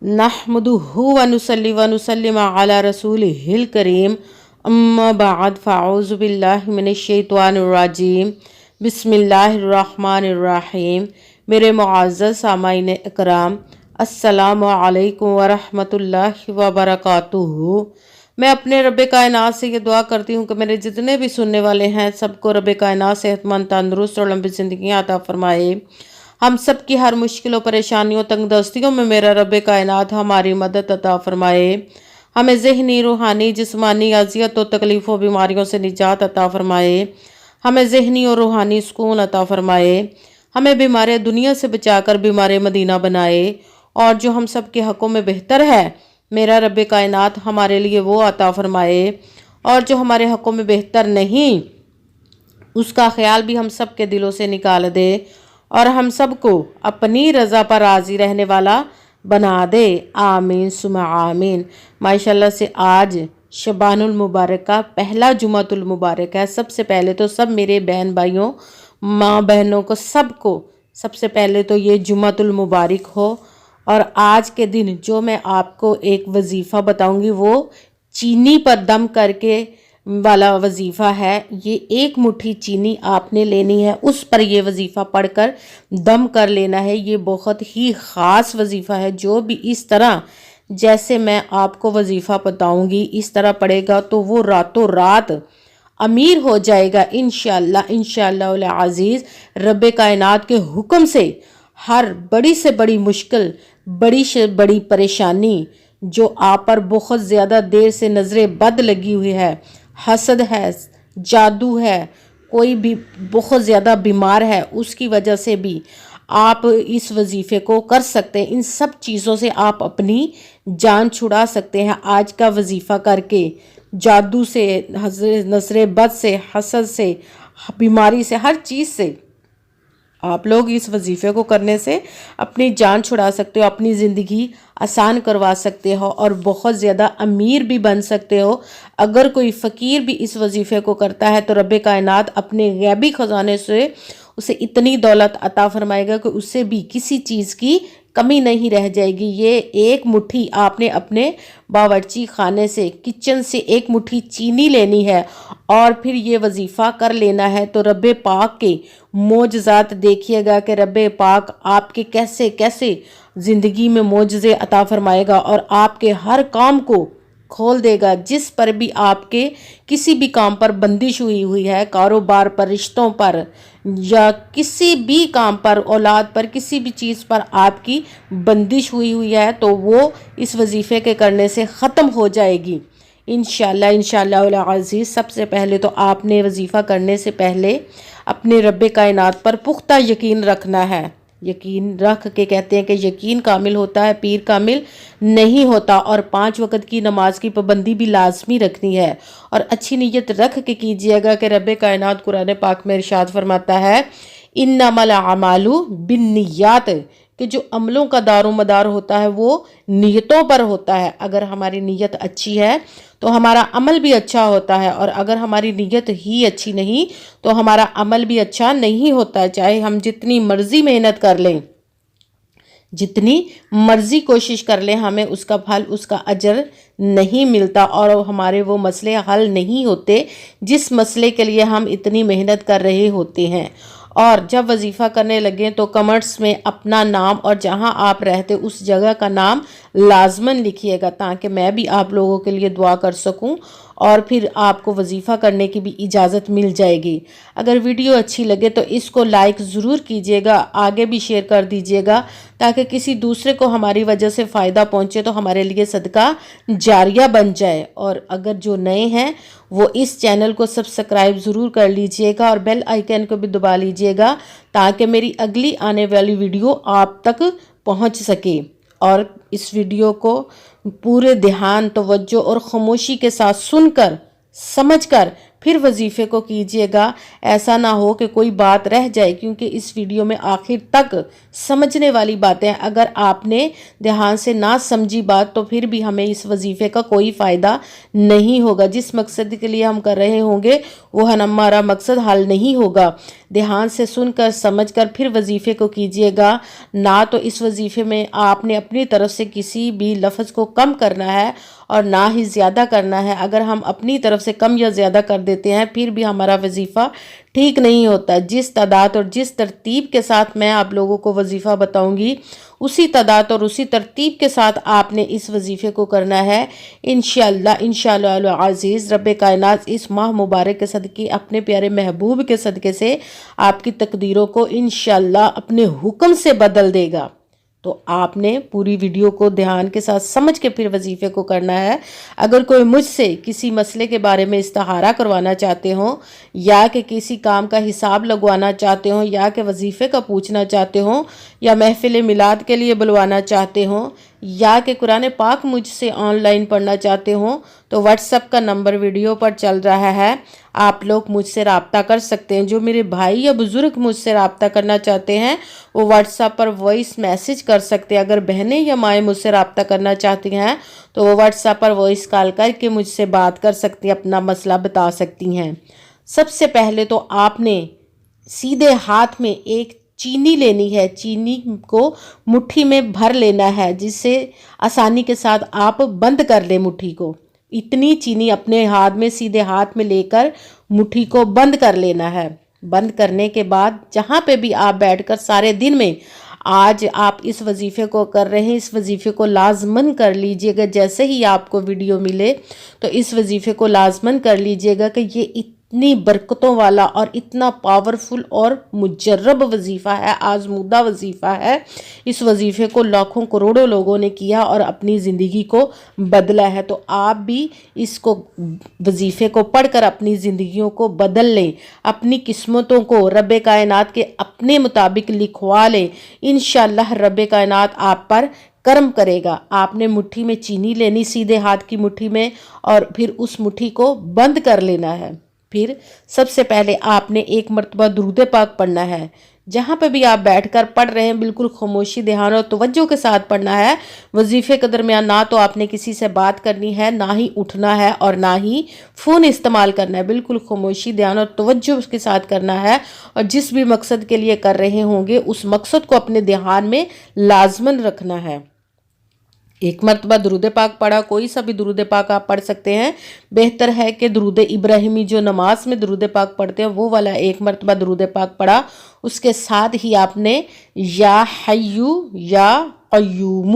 नहमदुहु व नुसल्ली व नुसल्लिम अला रसूलिहिल करीम अम्मा बाद फ़अऊज़ु बिल्लाहि मिनश शैतानिर रजीम बिस्मिल्लाहिर्रहमानिर्रहीम। मेरे मुअज़्ज़ज़ सामाईन इकराम, अस्सलामु अलैकुम व रहमतुल्लाहि व बरकातुहू। मैं अपने रब कायनात से ये दुआ करती हूँ कि मेरे जितने भी सुनने वाले हैं सबको रब कायनात सेहतमंद, तंदुरुस्त और लंबी ज़िंदगी अता फरमाए। हम सब की हर मुश्किलों, परेशानियों, तंगदस्तियों में मेरा रब कायनात हमारी मदद अता फरमाए। हमें ज़हनी, रूहानी, जिस्मानी अज़ियत और तकलीफ़ों, बीमारियों से निजात अता फरमाए। हमें ज़हनी और रूहानी सुकून अता फरमाए। हमें बीमार दुनिया से बचाकर बीमार मदीना बनाए। और जो हम सब के हक़ों में बेहतर है मेरा रब कायनात हमारे लिए वो अता फरमाए। और जो हमारे हक़ों में बेहतर नहीं उसका ख्याल भी हम सब के दिलों से निकाल दे और हम सबको अपनी रज़ा पर राज़ी रहने वाला बना दे। आमीन सुमा आमीन। माशाल्लाह से आज शबानुल मुबारक का पहला जुमातुल मुबारक है। सबसे पहले तो सब मेरे बहन भाइयों, माँ बहनों को सबको सबसे पहले तो ये जुमातुल मुबारक हो। और आज के दिन जो मैं आपको एक वजीफ़ा बताऊंगी वो चीनी पर दम करके वाला वजीफ़ा है। ये एक मुट्ठी चीनी आपने लेनी है, उस पर ये वजीफ़ा पढ़कर दम कर लेना है। ये बहुत ही ख़ास वजीफ़ा है। जो भी इस तरह जैसे मैं आपको वजीफ़ा बताऊंगी इस तरह पढ़ेगा तो वो रातों रात अमीर हो जाएगा इंशाअल्लाह। इंशाअल्लाह अज़ीज़ रब कायनात के हुक्म से हर बड़ी से बड़ी मुश्किल, बड़ी से बड़ी परेशानी जो आप पर बहुत ज़्यादा देर से नज़रें बद लगी हुई है, हसद है, जादू है, कोई भी बहुत ज़्यादा बीमार है, उसकी वजह से भी आप इस वजीफ़े को कर सकते हैं। इन सब चीज़ों से आप अपनी जान छुड़ा सकते हैं। आज का वजीफ़ा करके जादू से, नज़रें बद से, हसद से, बीमारी से, हर चीज़ से आप लोग इस वजीफ़े को करने से अपनी जान छुड़ा सकते हो, अपनी ज़िंदगी आसान करवा सकते हो और बहुत ज़्यादा अमीर भी बन सकते हो। अगर कोई फ़कीर भी इस वजीफ़े को करता है तो रब कायनात अपने गैबी ख़जाने से उसे इतनी दौलत अता फरमाएगा कि उससे भी किसी चीज़ की कमी नहीं रह जाएगी। ये एक मुट्ठी आपने अपने बावर्ची खाने से, किचन से एक मुट्ठी चीनी लेनी है और फिर ये वजीफ़ा कर लेना है। तो रब पाक के मोजज़ात देखिएगा कि रब पाक आपके कैसे कैसे ज़िंदगी में मोजज़े अता फरमाएगा और आपके हर काम को खोल देगा। जिस पर भी आपके किसी भी काम पर बंदिश हुई है, कारोबार पर, रिश्तों पर या किसी भी काम पर, औलाद पर, किसी भी चीज़ पर आपकी बंदिश हुई है तो वो इस वजीफ़े के करने से ख़त्म हो जाएगी इंशाअल्लाह। इंशाअल्लाह अज़ीज़ सबसे पहले तो आपने वजीफ़ा करने से पहले अपने रब कायनात पर पुख्ता यकीन रखना है। यकीन रख के कहते हैं कि यकीन कामिल होता है, पीर कामिल नहीं होता। और 5 वक़्त की नमाज की पाबंदी भी लाजमी रखनी है और अच्छी नीयत रख के कीजिएगा कि रब कायनात कुरान पाक में इरशाद फरमाता है इन्नमल अमालु बिन्नियात, कि जो अमलों का दारो मदार होता है वो नीयतों पर होता है। अगर हमारी नीयत अच्छी है तो हमारा अमल भी अच्छा होता है और अगर हमारी नीयत ही अच्छी नहीं तो हमारा अमल भी अच्छा नहीं होता। चाहे हम जितनी मर्जी मेहनत कर लें, जितनी मर्जी कोशिश कर लें, हमें उसका फल, उसका अजर नहीं मिलता और हमारे वो मसले हल नहीं होते जिस मसले के लिए हम इतनी मेहनत कर रहे होते हैं। और जब वजीफ़ा करने लगे तो कमेंट्स में अपना नाम और जहां आप रहते उस जगह का नाम लाजमन लिखिएगा ताकि मैं भी आप लोगों के लिए दुआ कर सकूं और फिर आपको वजीफ़ा करने की भी इजाज़त मिल जाएगी। अगर वीडियो अच्छी लगे तो इसको लाइक ज़रूर कीजिएगा, आगे भी शेयर कर दीजिएगा ताकि किसी दूसरे को हमारी वजह से फ़ायदा पहुँचे तो हमारे लिए सदका जारिया बन जाए। और अगर जो नए हैं वो इस चैनल को सब्सक्राइब ज़रूर कर लीजिएगा और बेल आइकन को भी दबा लीजिएगा ताकि मेरी अगली आने वाली वीडियो आप तक पहुंच सके। और इस वीडियो को पूरे ध्यान, तवज्जो और खामोशी के साथ सुनकर, समझकर پھر وظیفے کو کیجیے گا۔ ایسا نہ ہو کہ کوئی بات رہ جائے، کیونکہ اس ویڈیو میں آخر تک سمجھنے والی باتیں ہیں۔ اگر آپ نے دھیان سے نہ سمجھی بات تو پھر بھی ہمیں اس وظیفے کا کوئی فائدہ نہیں ہوگا۔ جس مقصد کے لیے ہم کر رہے ہوں گے وہ ہمارا مقصد حل نہیں ہوگا۔ دھیان سے سن کر سمجھ کر پھر وظیفے کو کیجیے گا۔ نہ تو اس وظیفے میں آپ نے اپنی طرف سے کسی بھی لفظ کو کم کرنا ہے اور نہ ہی زیادہ کرنا ہے۔ اگر ہم اپنی طرف سے کم یا زیادہ کر دیتے ہیں پھر بھی ہمارا وظیفہ ٹھیک نہیں ہوتا۔ جس تعداد اور جس ترتیب کے ساتھ میں آپ لوگوں کو وظیفہ بتاؤں گی اسی تعداد اور اسی ترتیب کے ساتھ آپ نے اس وظیفے کو کرنا ہے۔ انشاءاللہ العزیز رب کائنات اس ماہ مبارک کے صدقے اپنے پیارے محبوب کے صدقے سے آپ کی تقدیروں کو انشاءاللہ اپنے حکم سے بدل دے گا۔ تو آپ نے پوری ویڈیو کو دھیان کے ساتھ سمجھ کے پھر وظیفے کو کرنا ہے۔ اگر کوئی مجھ سے کسی مسئلے کے بارے میں استخارہ کروانا چاہتے ہوں یا کہ کسی کام کا حساب لگوانا چاہتے ہوں یا کہ وظیفے کا پوچھنا چاہتے ہوں یا محفل میلاد کے لیے بلوانا چاہتے ہوں یا کہ قرآن پاک مجھ سے آن لائن پڑھنا چاہتے ہوں تو واٹس ایپ کا نمبر ویڈیو پر چل رہا ہے، آپ لوگ مجھ سے رابطہ کر سکتے ہیں۔ جو میرے بھائی یا بزرگ مجھ سے رابطہ کرنا چاہتے ہیں وہ واٹس ایپ پر وائس میسج کر سکتے ہیں۔ اگر بہنیں یا مائیں مجھ سے رابطہ کرنا چاہتی ہیں تو وہ واٹس ایپ پر وائس کال کر کے مجھ سے بات کر سکتی ہیں، اپنا مسئلہ بتا سکتی ہیں۔ سب سے پہلے تو آپ نے سیدھے ہاتھ میں ایک چینی لینی ہے، چینی کو مٹھی میں بھر لینا ہے جس سے آسانی کے ساتھ آپ بند کر لیں مٹھی کو۔ اتنی چینی اپنے ہاتھ میں سیدھے ہاتھ میں لے کر مٹھی کو بند کر لینا ہے۔ بند کرنے کے بعد جہاں پہ بھی آپ بیٹھ کر سارے دن میں آج آپ اس وظیفے کو کر رہے ہیں اس وظیفے کو لازماً کر لیجئے گا۔ جیسے ہی آپ کو ویڈیو ملے تو اس وظیفے کو لازماً کر لیجئے گا کہ یہ اتنی برکتوں والا اور اتنا پاورفل اور مجرب وظیفہ ہے، آزمودہ وظیفہ ہے۔ اس وظیفے کو لاکھوں کروڑوں لوگوں نے کیا اور اپنی زندگی کو بدلا ہے، تو آپ بھی اس کو وظیفے کو پڑھ کر اپنی زندگیوں کو بدل لیں، اپنی قسمتوں کو رب کائنات کے اپنے مطابق لکھوا لیں۔ انشاءاللہ رب کائنات آپ پر کرم کرے گا۔ آپ نے مٹھی میں چینی لینی سیدھے ہاتھ کی مٹھی میں اور پھر اس مٹھی کو بند کر لینا ہے۔ پھر سب سے پہلے آپ نے ایک مرتبہ درود پاک پڑھنا ہے۔ جہاں پہ بھی آپ بیٹھ کر پڑھ رہے ہیں بالکل خاموشی دھیان اور توجہ کے ساتھ پڑھنا ہے۔ وظیفے کے درمیان نہ تو آپ نے کسی سے بات کرنی ہے، نہ ہی اٹھنا ہے اور نہ ہی فون استعمال کرنا ہے۔ بالکل خاموشی دھیان اور توجہ کے ساتھ کرنا ہے اور جس بھی مقصد کے لیے کر رہے ہوں گے اس مقصد کو اپنے دھیان میں لازماً رکھنا ہے۔ ایک مرتبہ درود پاک پڑھا، کوئی سا بھی درود پاک آپ پڑھ سکتے ہیں۔ بہتر ہے کہ درود ابراہیمی جو نماز میں درود پاک پڑھتے ہیں وہ والا ایک مرتبہ درود پاک پڑھا۔ اس کے ساتھ ہی آپ نے یا حیو یا قیوم،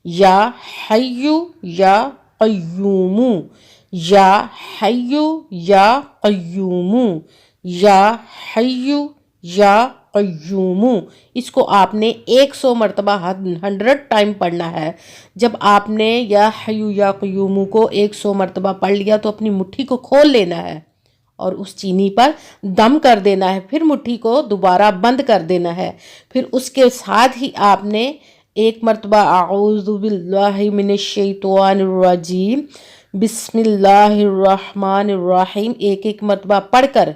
یا حیو یا قیوم، یا حیو یا قیوم، یا حیو یا قیوم، اس کو آپ نے 100 مرتبہ 100 ٹائم پڑھنا ہے۔ جب آپ نے یا حیو یا قیوم کو 100 مرتبہ پڑھ لیا تو اپنی مٹھی کو کھول لینا ہے اور اس چینی پر دم کر دینا ہے، پھر مٹھی کو دوبارہ بند کر دینا ہے۔ پھر اس کے ساتھ ہی آپ نے ایک مرتبہ اعوذ باللہ من الشیطان الرجیم بسم اللہ الرحمن الرحیم ایک مرتبہ پڑھ کر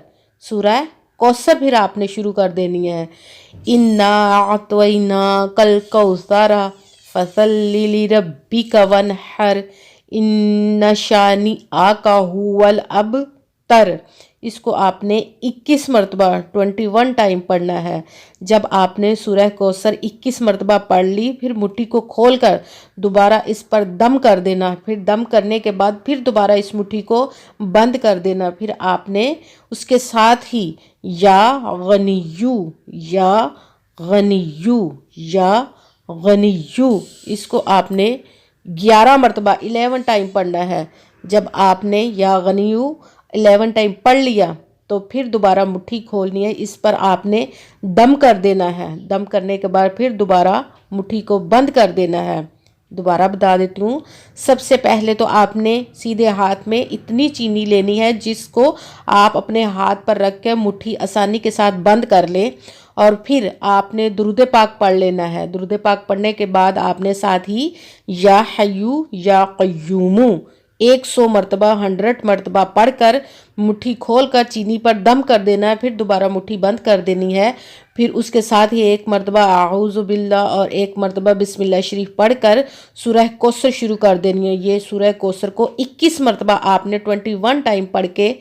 سورہ کوثر پھر آپ نے شروع کر دینی ہے۔ اِنَّا أَعْطَيْنَاكَ الْكَوْثَرَ فَصَلِّ لِرَبِّكَ وَانْحَرْ إِنَّ شَانِئَكَ هُوَ الْأَبْتَرُ، اس کو آپ نے 21 مرتبہ 21 ٹائم پڑھنا ہے۔ جب آپ نے سورہ کوثر 21 مرتبہ پڑھ لی پھر مٹھی کو کھول کر دوبارہ اس پر دم کر دینا، پھر دم کرنے کے بعد پھر دوبارہ اس مٹھی کو بند کر دینا۔ پھر آپ نے اس کے ساتھ ہی یا غنیو یا غنیو یا غنیو، اس کو آپ نے 11 مرتبہ 11 ٹائم پڑھنا ہے۔ جب آپ نے یا غنیو 11 ٹائم پڑھ لیا تو پھر دوبارہ مٹھی کھولنی ہے، اس پر آپ نے دم کر دینا ہے۔ دم کرنے کے بعد پھر دوبارہ مٹھی کو بند کر دینا ہے۔ دوبارہ بتا دیتی ہوں، سب سے پہلے تو آپ نے سیدھے ہاتھ میں اتنی چینی لینی ہے جس کو آپ اپنے ہاتھ پر رکھ کے مٹھی آسانی کے ساتھ بند کر لیں، اور پھر آپ نے درود پاک پڑھ لینا ہے۔ درود پاک پڑھنے کے بعد آپ نے ساتھ ہی یا حیو یا قیوم 100 مرتبہ 100 مرتبہ پڑھ کر मुट्ठी खोल कर चीनी पर दम कर देना है, फिर दोबारा मुट्ठी बंद कर देनी है। फिर उसके साथ ही एक मरतबा आऊज़ु बिल्लाह और एक मरतबा बिस्मिल्लाह शरीफ पढ़कर सूरह कौसर शुरू कर देनी है। ये सूरह कौसर को 21 मरतबा आपने 21 टाइम पढ़ के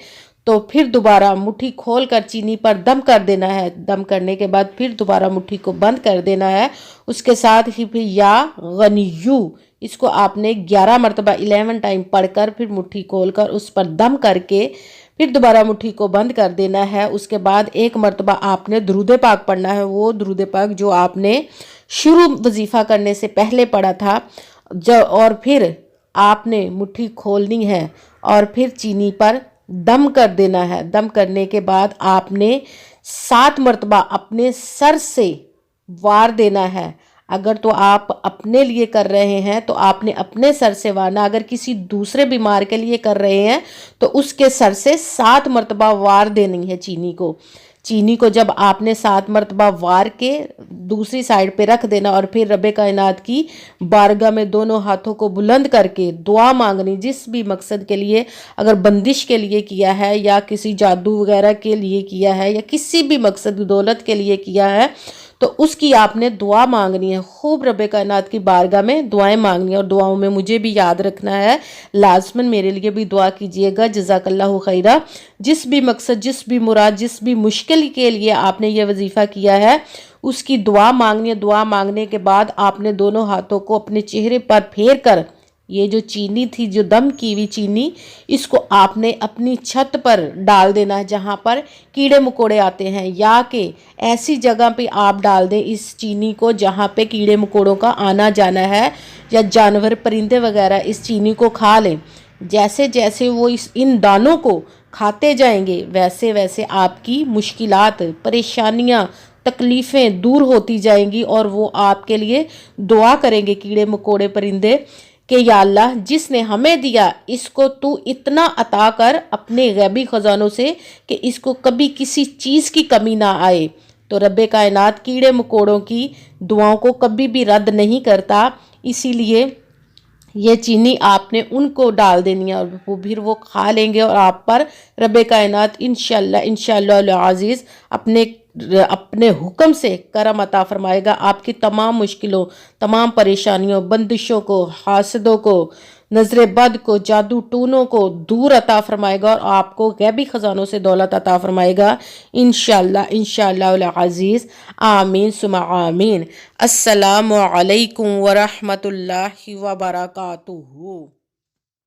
तो फिर दोबारा मुट्ठी खोल कर चीनी पर दम कर देना है। दम करने के बाद फिर दोबारा मुट्ठी को बंद कर देना है। उसके साथ ही फिर या गनियू इसको आपने 11 मरतबा 11 टाइम पढ़कर फिर मुट्ठी खोलकर उस पर दम करके फिर दोबारा मुट्ठी को बंद कर देना है। उसके बाद एक मरतबा आपने दुरूद पाक पढ़ना है, वो दुरूद पाक जो आपने शुरू वजीफ़ा करने से पहले पढ़ा था। और फिर आपने मुट्ठी खोलनी है और फिर चीनी पर दम कर देना है। दम करने के बाद आपने 7 मरतबा अपने सर से वार देना है। अगर तो आप अपने लिए कर रहे हैं तो आपने अपने सर से वारना, अगर किसी दूसरे बीमार के लिए कर रहे हैं तो उसके सर से 7 मरतबा वार देनी है चीनी को। चीनी को जब आपने 7 मरतबा वार के दूसरी साइड पे रख देना और फिर रब्बे कायनात की बारगाह में दोनों हाथों को बुलंद करके दुआ मांगनी, जिस भी मकसद के लिए, अगर बंदिश के लिए किया है या किसी जादू वगैरह के लिए किया है या किसी भी मकसद दौलत के लिए किया है तो उसकी आपने दुआ मांगनी है। खूब रब्बे कायनात की बारगाह में दुआएं मांगनी है और दुआओं में मुझे भी याद रखना है, लाजमन मेरे लिए भी दुआ कीजिएगा। जज़ाकल्लाहु खैरा। जिस भी मकसद, जिस भी मुराद, जिस भी मुश्किल के लिए आपने ये वजीफ़ा किया है उसकी दुआ मांगनी है। दुआ मांगने के बाद आपने दोनों हाथों को अपने चेहरे पर फेर कर ये जो चीनी थी, जो दम की हुई चीनी, इसको आपने अपनी छत पर डाल देना है जहाँ पर कीड़े मकोड़े आते हैं, या कि ऐसी जगह पे आप डाल दें इस चीनी को जहाँ पे कीड़े मकोड़ों का आना जाना है या जानवर परिंदे वगैरह इस चीनी को खा लें। जैसे जैसे वो इन दानों को खाते जाएंगे वैसे वैसे आपकी मुश्किलात, परेशानियाँ, तकलीफ़ें दूर होती जाएंगी और वो आपके लिए दुआ करेंगे कीड़े मकोड़े परिंदे कि या अल्लाह जिसने हमें दिया इसको तू इतना अता कर अपने गैबी ख़जानों से कि इसको कभी किसी चीज़ की कमी ना आए। तो रब्बे कायनात कीड़े मकोड़ों की दुआओं को कभी भी रद्द नहीं करता, इसीलिए ये चीनी आपने उनको डाल देनी है और फिर वो खा लेंगे और आप पर रब्बे कायनात इंशाअल्लाह अज़ीज़ अपने हुक्म से करम अता फरमाएगा। आपकी तमाम मुश्किलों, तमाम परेशानियों, बंदिशों को, हासदों को, नज़र बद को, जादू टूनों को दूर अता फरमाएगा और आपको गैबी ख़जानों से दौलत अता फरमाएगा इंशाअल्लाह अज़ीज़। आमीन सुमा आमीन। अस्सलामु अलैकुम व रहमतुल्लाहि व बरकातुहू।